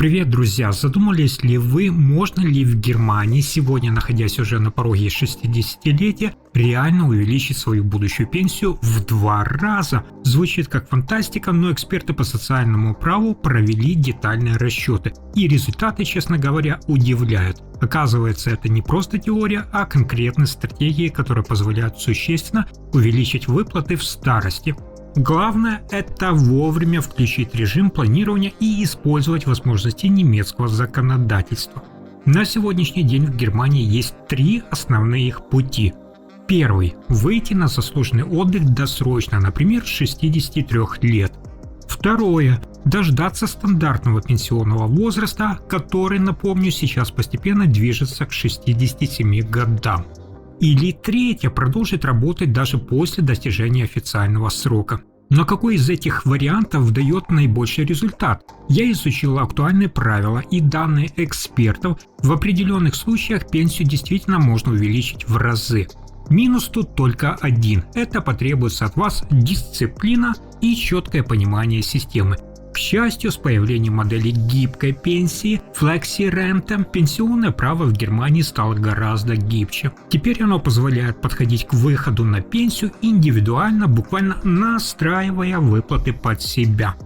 Привет, друзья! Задумались ли вы, можно ли в Германии, сегодня находясь уже на пороге 60-летия, реально увеличить свою будущую пенсию в 2 раза? Звучит как фантастика, но эксперты по социальному праву провели детальные расчеты, и результаты, честно говоря, удивляют. Оказывается, это не просто теория, а конкретные стратегии, которые позволяют существенно увеличить выплаты в старости. Главное – это вовремя включить режим планирования и использовать возможности немецкого законодательства. На сегодняшний день в Германии есть 3 основные их пути. Первый – выйти на заслуженный отдых досрочно, например, с 63 лет. Второе – дождаться стандартного пенсионного возраста, который, напомню, сейчас постепенно движется к 67 годам. Или третье – продолжить работать даже после достижения официального срока. Но какой из этих вариантов дает наибольший результат? Я изучил актуальные правила и данные экспертов. В определенных случаях пенсию действительно можно увеличить в разы. Минус тут только один – это потребуется от вас дисциплина и четкое понимание системы. К счастью, с появлением модели гибкой пенсии FlexiRente пенсионное право в Германии стало гораздо гибче. Теперь оно позволяет подходить к выходу на пенсию индивидуально, буквально настраивая выплаты под себя.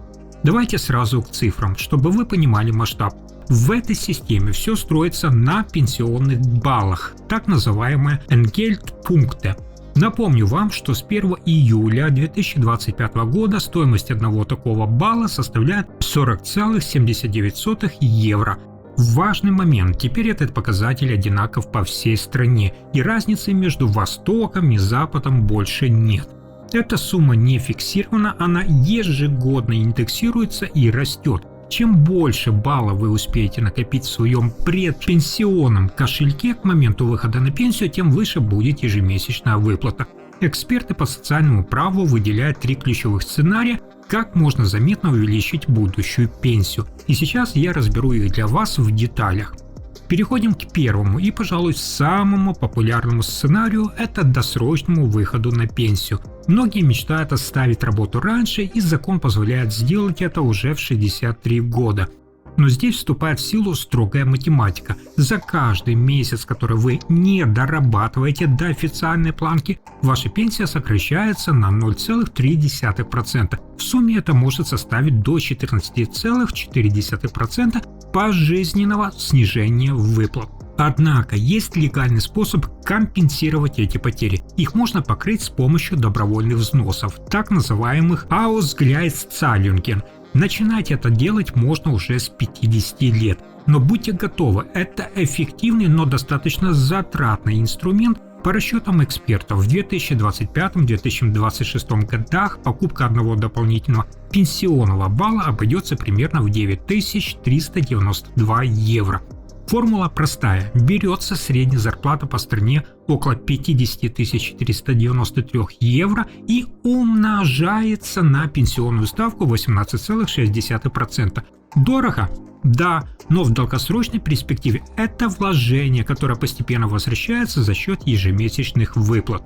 Давайте сразу к цифрам, чтобы вы понимали масштаб. В этой системе все строится на пенсионных баллах, так называемые Entgeltpunkte. Напомню вам, что с 1 июля 2025 года стоимость одного такого балла составляет 40,79 евро. Важный момент, теперь этот показатель одинаков по всей стране, и разницы между Востоком и Западом больше нет. Эта сумма не фиксирована, она ежегодно индексируется и растет. Чем больше баллов вы успеете накопить в своем предпенсионном кошельке к моменту выхода на пенсию, тем выше будет ежемесячная выплата. Эксперты по социальному праву выделяют 3 ключевых сценария, как можно заметно увеличить будущую пенсию. И сейчас я разберу их для вас в деталях. Переходим к первому и, пожалуй, самому популярному сценарию – это досрочному выходу на пенсию. Многие мечтают оставить работу раньше, и закон позволяет сделать это уже в 63 года. Но здесь вступает в силу строгая математика. За каждый месяц, который вы не дорабатываете до официальной планки, ваша пенсия сокращается на 0,3%. В сумме это может составить до 14,4% пожизненного снижения выплат. Однако есть легальный способ компенсировать эти потери. Их можно покрыть с помощью добровольных взносов, так называемых Ausgleichszahlungen. Начинать это делать можно уже с 50 лет. Но будьте готовы, это эффективный, но достаточно затратный инструмент. По расчетам экспертов, в 2025-2026 годах покупка одного дополнительного пенсионного балла обойдется примерно в 9392 евро. Формула простая. Берется средняя зарплата по стране около 50 393 евро и умножается на пенсионную ставку 18,6%. Дорого? Да, но в долгосрочной перспективе это вложение, которое постепенно возвращается за счет ежемесячных выплат.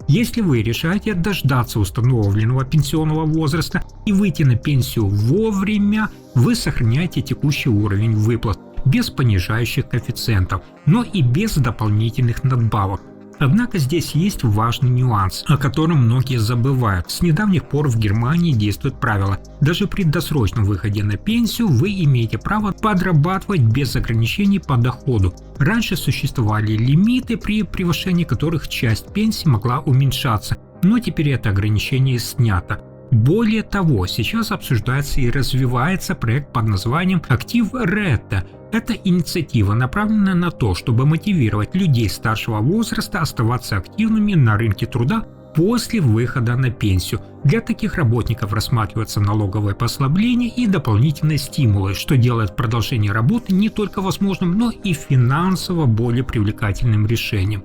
Если вы решаете дождаться установленного пенсионного возраста и выйти на пенсию вовремя, вы сохраняете текущий уровень выплат без понижающих коэффициентов, но и без дополнительных надбавок. Однако здесь есть важный нюанс, о котором многие забывают. С недавних пор в Германии действует правило: даже при досрочном выходе на пенсию вы имеете право подрабатывать без ограничений по доходу. Раньше существовали лимиты, при превышении которых часть пенсии могла уменьшаться, но теперь это ограничение снято. Более того, сейчас обсуждается и развивается проект под названием AktivRente. Это инициатива, направленная на то, чтобы мотивировать людей старшего возраста оставаться активными на рынке труда после выхода на пенсию. Для таких работников рассматриваются налоговые послабления и дополнительные стимулы, что делает продолжение работы не только возможным, но и финансово более привлекательным решением.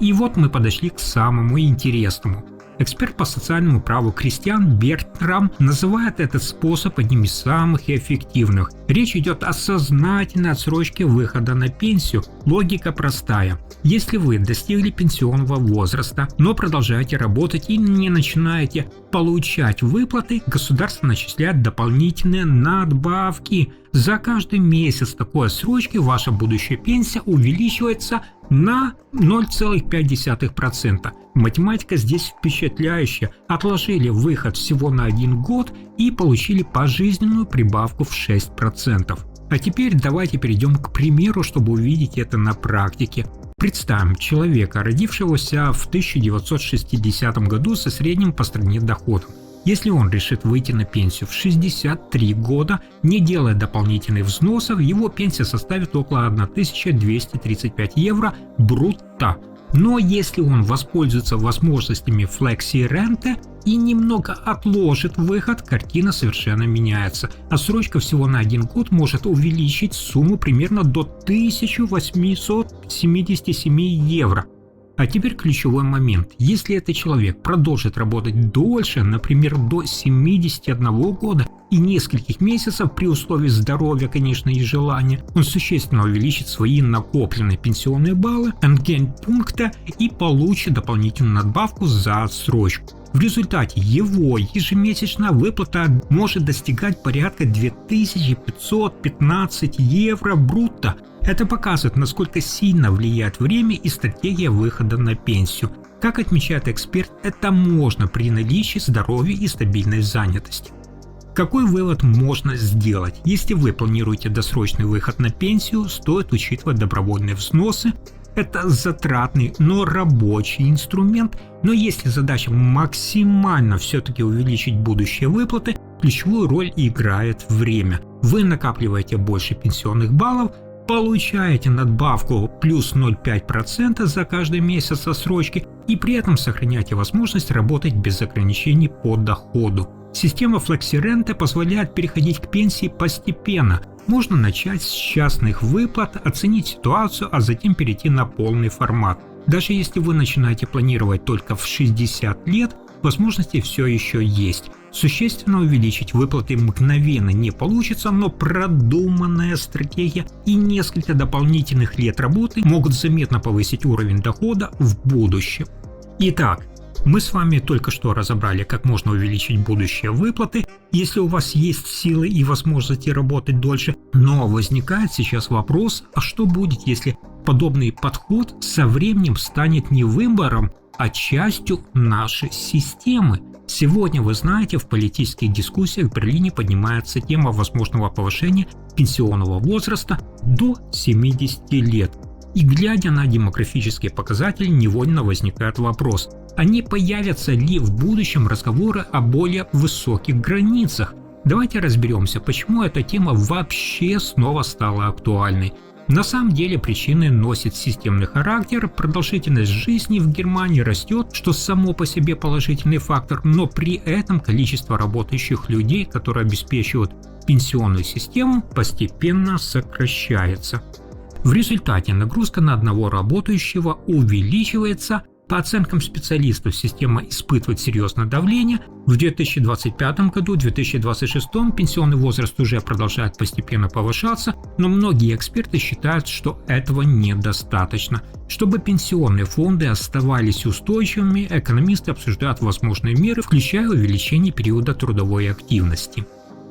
И вот мы подошли к самому интересному. Эксперт по социальному праву Кристиан Бертрам называет этот способ одним из самых эффективных. Речь идет о сознательной отсрочке выхода на пенсию. Логика простая. Если вы достигли пенсионного возраста, но продолжаете работать и не начинаете получать выплаты, государство начисляет дополнительные надбавки. За каждый месяц такой отсрочки ваша будущая пенсия увеличивается на 0,5%. Математика здесь впечатляющая. Отложили выход всего на 1 год и получили пожизненную прибавку в 6%. А теперь давайте перейдем к примеру, чтобы увидеть это на практике. Представим человека, родившегося в 1960 году со средним по стране доходом. Если он решит выйти на пенсию в 63 года, не делая дополнительных взносов, его пенсия составит около 1235 евро брутто. Но если он воспользуется возможностями флекси-ренте и немного отложит выход, картина совершенно меняется. Отсрочка всего на 1 год может увеличить сумму примерно до 1877 евро. А теперь ключевой момент. Если этот человек продолжит работать дольше, например, до 71 года и нескольких месяцев, при условии здоровья, конечно, и желания, он существенно увеличит свои накопленные пенсионные баллы, энгейн-пункта и получит дополнительную надбавку за отсрочку. В результате его ежемесячная выплата может достигать порядка 2515 евро брутто. Это показывает, насколько сильно влияет время и стратегия выхода на пенсию. Как отмечает эксперт, это можно при наличии здоровья и стабильной занятости. Какой вывод можно сделать? Если вы планируете досрочный выход на пенсию, стоит учитывать добровольные взносы. Это затратный, но рабочий инструмент. Но если задача максимально все-таки увеличить будущие выплаты, ключевую роль играет время. Вы накапливаете больше пенсионных баллов, получаете надбавку плюс 0,5% за каждый месяц отсрочки и при этом сохраняете возможность работать без ограничений по доходу. Система флекси-ренте позволяет переходить к пенсии постепенно. Можно начать с частных выплат, оценить ситуацию, а затем перейти на полный формат. Даже если вы начинаете планировать только в 60 лет, возможности все еще есть. Существенно увеличить выплаты мгновенно не получится, но продуманная стратегия и несколько дополнительных лет работы могут заметно повысить уровень дохода в будущем. Итак, мы с вами только что разобрали, как можно увеличить будущие выплаты, если у вас есть силы и возможности работать дольше. Но возникает сейчас вопрос, а что будет, если подобный подход со временем станет не выбором, а частью нашей системы? Сегодня, вы знаете, в политических дискуссиях в Берлине поднимается тема возможного повышения пенсионного возраста до 70 лет. И глядя на демографические показатели, невольно возникает вопрос, а не появятся ли в будущем разговоры о более высоких границах? Давайте разберемся, почему эта тема вообще снова стала актуальной. На самом деле причины носят системный характер, продолжительность жизни в Германии растет, что само по себе положительный фактор, но при этом количество работающих людей, которые обеспечивают пенсионную систему, постепенно сокращается. В результате нагрузка на одного работающего увеличивается. По оценкам специалистов, система испытывает серьезное давление. В 2025-2026 пенсионный возраст уже продолжает постепенно повышаться, но многие эксперты считают, что этого недостаточно. Чтобы пенсионные фонды оставались устойчивыми, экономисты обсуждают возможные меры, включая увеличение периода трудовой активности.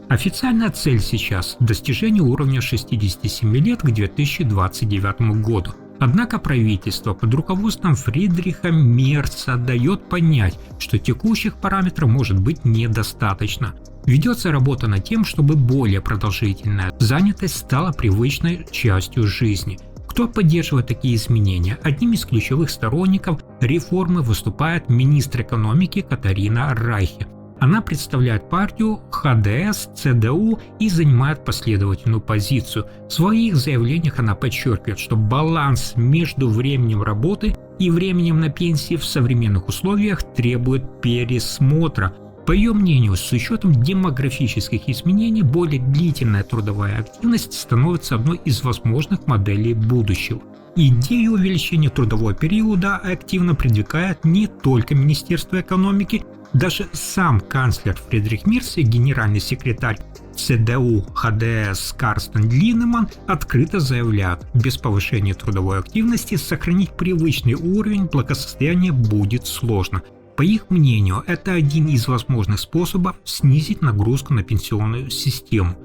Официальная цель сейчас – достижение уровня 67 лет к 2029 году. Однако правительство под руководством Фридриха Мерца дает понять, что текущих параметров может быть недостаточно. Ведется работа над тем, чтобы более продолжительная занятость стала привычной частью жизни. Кто поддерживает такие изменения? Одним из ключевых сторонников реформы выступает министр экономики Катарина Райхе. Она представляет партию ХДС-ЦДУ и занимает последовательную позицию. В своих заявлениях она подчеркивает, что баланс между временем работы и временем на пенсии в современных условиях требует пересмотра. По ее мнению, с учетом демографических изменений, более длительная трудовая активность становится одной из возможных моделей будущего. Идею увеличения трудового периода активно продвигает не только Министерство экономики. Даже сам канцлер Фридрих Мерц и генеральный секретарь ЦДУ ХДС Карстен Линнеман открыто заявляют, без повышения трудовой активности сохранить привычный уровень благосостояния будет сложно. По их мнению, это один из возможных способов снизить нагрузку на пенсионную систему.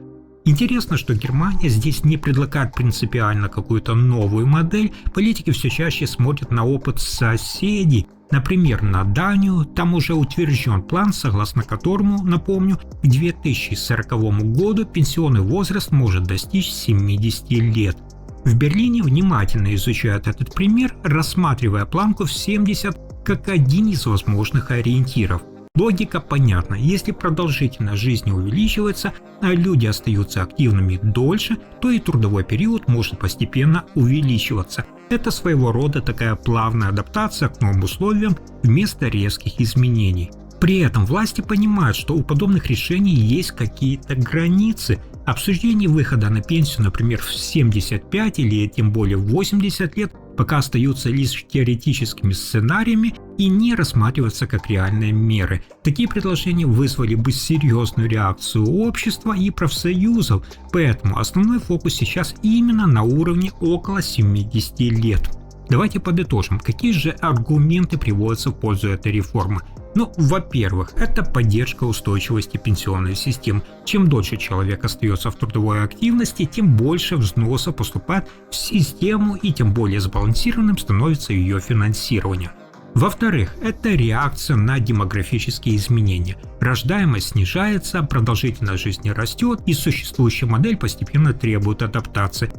Интересно, что Германия здесь не предлагает принципиально какую-то новую модель, политики все чаще смотрят на опыт соседей, например, на Данию. Там уже утвержден план, согласно которому, напомню, к 2040 году пенсионный возраст может достичь 70 лет. В Берлине внимательно изучают этот пример, рассматривая планку в 70 как один из возможных ориентиров. Логика понятна. Если продолжительность жизни увеличивается, а люди остаются активными дольше, то и трудовой период может постепенно увеличиваться. Это своего рода такая плавная адаптация к новым условиям вместо резких изменений. При этом власти понимают, что у подобных решений есть какие-то границы. Обсуждение выхода на пенсию, например, в 75 или тем более в 80 лет, пока остаются лишь теоретическими сценариями и не рассматриваются как реальные меры. Такие предложения вызвали бы серьезную реакцию общества и профсоюзов, поэтому основной фокус сейчас именно на уровне около 70 лет. Давайте подытожим, какие же аргументы приводятся в пользу этой реформы. Во-первых, это поддержка устойчивости пенсионной системы. Чем дольше человек остается в трудовой активности, тем больше взносов поступает в систему и тем более сбалансированным становится ее финансирование. Во-вторых, это реакция на демографические изменения. Рождаемость снижается, продолжительность жизни растет, и существующая модель постепенно требует адаптации.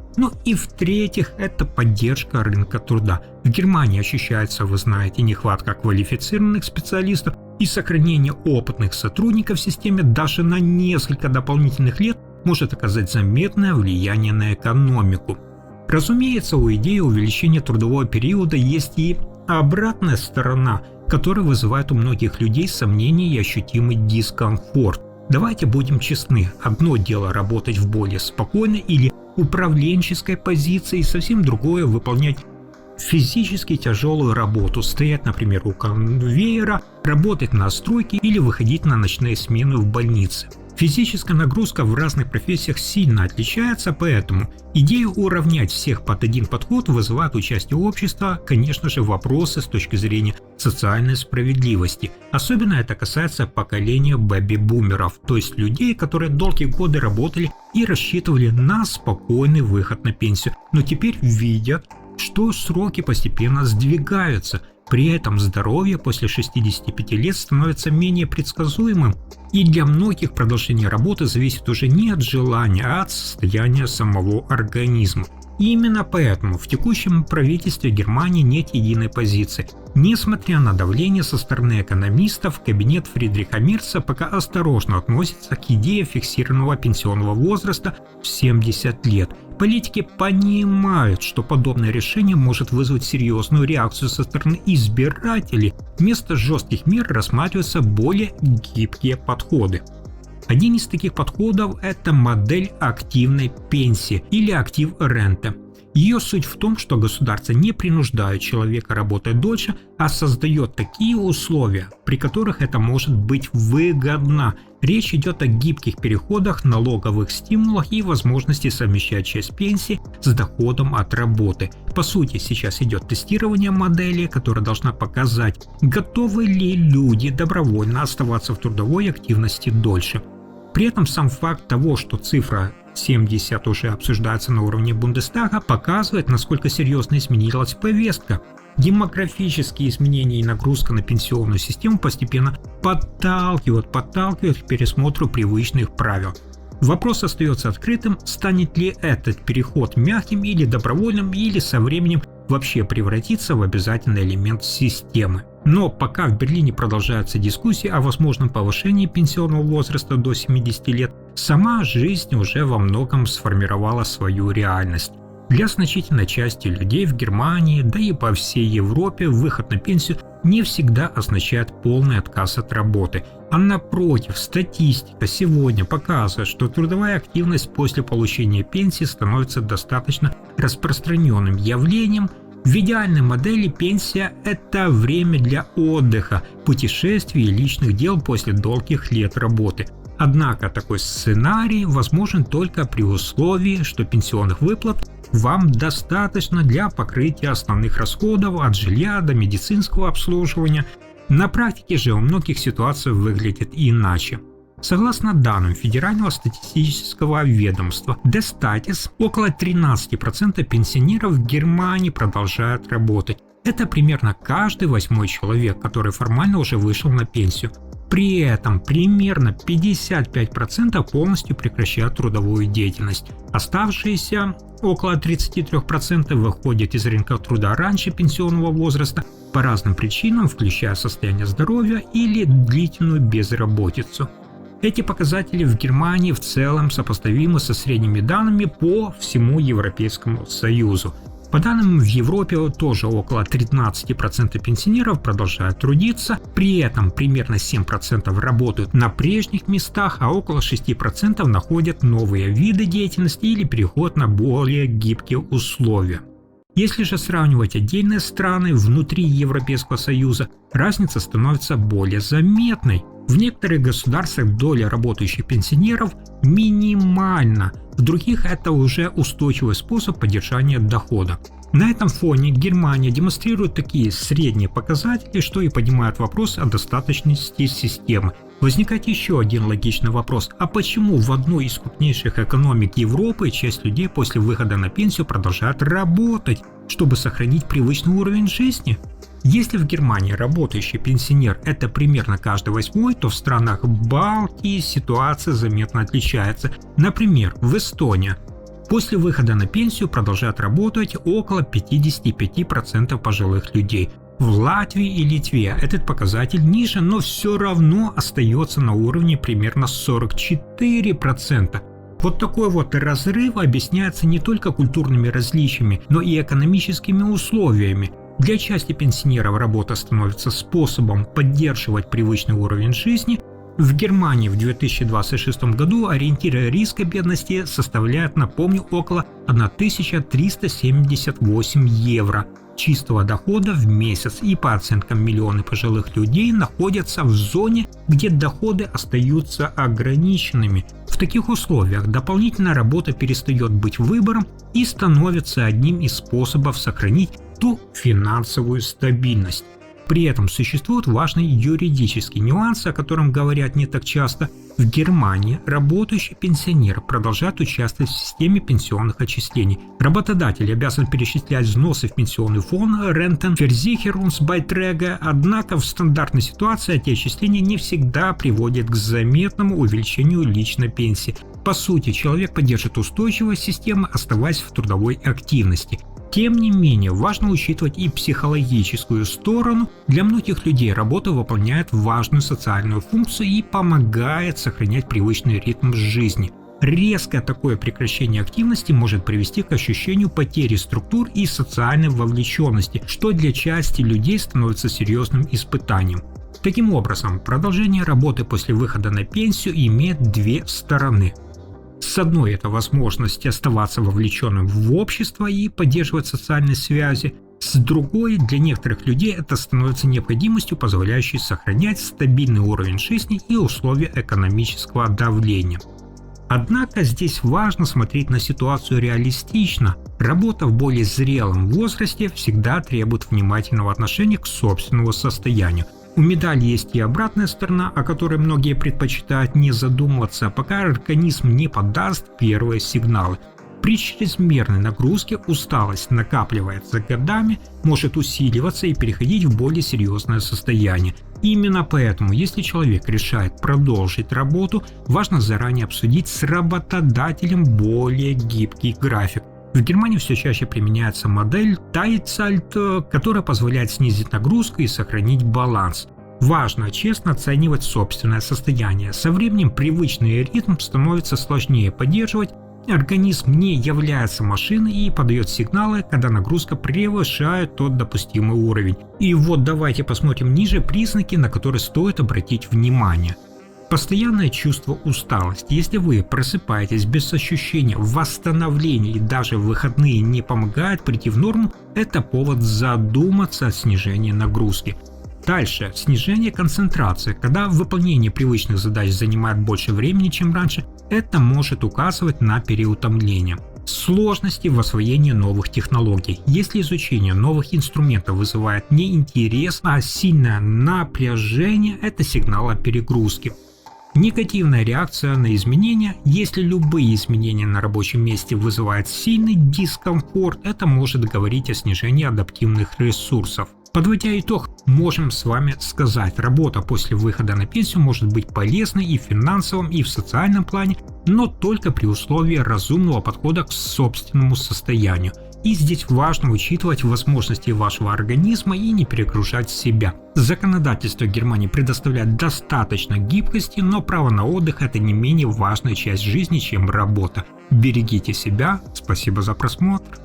И в-третьих, это поддержка рынка труда. В Германии ощущается, вы знаете, нехватка квалифицированных специалистов, и сохранение опытных сотрудников в системе даже на несколько дополнительных лет может оказать заметное влияние на экономику. Разумеется, у идеи увеличения трудового периода есть и обратная сторона, которая вызывает у многих людей сомнения и ощутимый дискомфорт. Давайте будем честны, одно дело работать в более спокойной или управленческой позиции, и совсем другое выполнять физически тяжелую работу, стоять, например, у конвейера, работать на стройке или выходить на ночные смены в больнице. Физическая нагрузка в разных профессиях сильно отличается, поэтому идея уравнять всех под один подход вызывает участие общества, конечно же, вопросы с точки зрения социальной справедливости. Особенно это касается поколения бэби-бумеров, то есть людей, которые долгие годы работали и рассчитывали на спокойный выход на пенсию, но теперь видят, что сроки постепенно сдвигаются. При этом здоровье после 65 лет становится менее предсказуемым, и для многих продолжение работы зависит уже не от желания, а от состояния самого организма. И именно поэтому в текущем правительстве Германии нет единой позиции. Несмотря на давление со стороны экономистов, кабинет Фридриха Мерца пока осторожно относится к идее фиксированного пенсионного возраста в 70 лет. Политики понимают, что подобное решение может вызвать серьезную реакцию со стороны избирателей. Вместо жестких мер рассматриваются более гибкие подходы. Один из таких подходов – это модель активной пенсии или актив-рента. Ее суть в том, что государство не принуждает человека работать дольше, а создает такие условия, при которых это может быть выгодно. Речь идет о гибких переходах, налоговых стимулах и возможности совмещать часть пенсии с доходом от работы. По сути, сейчас идет тестирование модели, которая должна показать, готовы ли люди добровольно оставаться в трудовой активности дольше. При этом сам факт того, что цифра 70 уже обсуждается на уровне Бундестага, показывает, насколько серьезно изменилась повестка. Демографические изменения и нагрузка на пенсионную систему постепенно подталкивают к пересмотру привычных правил. Вопрос остается открытым, станет ли этот переход мягким или добровольным, или со временем вообще превратится в обязательный элемент системы. Но пока в Берлине продолжаются дискуссии о возможном повышении пенсионного возраста до 70 лет, сама жизнь уже во многом сформировала свою реальность. Для значительной части людей в Германии, да и по всей Европе, выход на пенсию не всегда означает полный отказ от работы. А напротив, статистика сегодня показывает, что трудовая активность после получения пенсии становится достаточно распространенным явлением. В идеальной модели пенсия – это время для отдыха, путешествий и личных дел после долгих лет работы. Однако такой сценарий возможен только при условии, что пенсионных выплат вам достаточно для покрытия основных расходов от жилья до медицинского обслуживания. На практике же у многих ситуация выглядит иначе. Согласно данным Федерального статистического ведомства Destatis, около 13% пенсионеров в Германии продолжают работать. Это примерно каждый 8-й человек, который формально уже вышел на пенсию. При этом примерно 55% полностью прекращают трудовую деятельность. Оставшиеся около 33% выходят из рынка труда раньше пенсионного возраста по разным причинам, включая состояние здоровья или длительную безработицу. Эти показатели в Германии в целом сопоставимы со средними данными по всему Европейскому Союзу. По данным в Европе тоже около 13% пенсионеров продолжают трудиться, при этом примерно 7% работают на прежних местах, а около 6% находят новые виды деятельности или переход на более гибкие условия. Если же сравнивать отдельные страны внутри Европейского Союза, разница становится более заметной. В некоторых государствах доля работающих пенсионеров минимальна, в других это уже устойчивый способ поддержания дохода. На этом фоне Германия демонстрирует такие средние показатели, что и поднимает вопрос о достаточности системы. Возникает еще один логичный вопрос: а почему в одной из крупнейших экономик Европы часть людей после выхода на пенсию продолжает работать, чтобы сохранить привычный уровень жизни? Если в Германии работающий пенсионер – это примерно каждый 8-й, то в странах Балтии ситуация заметно отличается. Например, в Эстонии после выхода на пенсию продолжают работать около 55% пожилых людей. В Латвии и Литве этот показатель ниже, но все равно остается на уровне примерно 44%. Вот такой вот разрыв объясняется не только культурными различиями, но и экономическими условиями. Для части пенсионеров работа становится способом поддерживать привычный уровень жизни. В Германии в 2026 году ориентир риска бедности составляет, напомню, около 1378 евро чистого дохода в месяц, и по оценкам миллионы пожилых людей находятся в зоне, где доходы остаются ограниченными. В таких условиях дополнительная работа перестает быть выбором и становится одним из способов сохранить ту финансовую стабильность. При этом существует важный юридический нюанс, о котором говорят не так часто. В Германии работающий пенсионер продолжает участвовать в системе пенсионных отчислений. Работодатель обязан перечислять взносы в пенсионный фонд Rentenversicherungsbeiträge, однако в стандартной ситуации эти отчисления не всегда приводят к заметному увеличению личной пенсии. По сути, человек поддержит устойчивость системы, оставаясь в трудовой активности. Тем не менее, важно учитывать и психологическую сторону. Для многих людей работа выполняет важную социальную функцию и помогает сохранять привычный ритм жизни. Резкое такое прекращение активности может привести к ощущению потери структур и социальной вовлеченности, что для части людей становится серьезным испытанием. Таким образом, продолжение работы после выхода на пенсию имеет две стороны. С одной, это возможность оставаться вовлеченным в общество и поддерживать социальные связи. С другой, для некоторых людей это становится необходимостью, позволяющей сохранять стабильный уровень жизни и условия экономического давления. Однако здесь важно смотреть на ситуацию реалистично. Работа в более зрелом возрасте всегда требует внимательного отношения к собственному состоянию. У медали есть и обратная сторона, о которой многие предпочитают не задумываться, пока организм не подаст первые сигналы. При чрезмерной нагрузке усталость накапливается годами, может усиливаться и переходить в более серьезное состояние. Именно поэтому, если человек решает продолжить работу, важно заранее обсудить с работодателем более гибкий график. В Германии все чаще применяется модель Teilzeit, которая позволяет снизить нагрузку и сохранить баланс. Важно честно оценивать собственное состояние. Со временем привычный ритм становится сложнее поддерживать, организм не является машиной и подает сигналы, когда нагрузка превышает тот допустимый уровень. И вот давайте посмотрим ниже признаки, на которые стоит обратить внимание. Постоянное чувство усталости. Если вы просыпаетесь без ощущения восстановления и даже в выходные не помогают прийти в норму, это повод задуматься о снижении нагрузки. Дальше. Снижение концентрации. Когда выполнение привычных задач занимает больше времени, чем раньше, это может указывать на переутомление. Сложности в освоении новых технологий. Если изучение новых инструментов вызывает не интерес, а сильное напряжение, это сигнал о перегрузке. Негативная реакция на изменения. Если любые изменения на рабочем месте вызывают сильный дискомфорт, это может говорить о снижении адаптивных ресурсов. Подводя итог, можем с вами сказать, работа после выхода на пенсию может быть полезной и в финансовом, и в социальном плане, но только при условии разумного подхода к собственному состоянию. И здесь важно учитывать возможности вашего организма и не перегружать себя. Законодательство Германии предоставляет достаточно гибкости, но право на отдых – это не менее важная часть жизни, чем работа. Берегите себя. Спасибо за просмотр.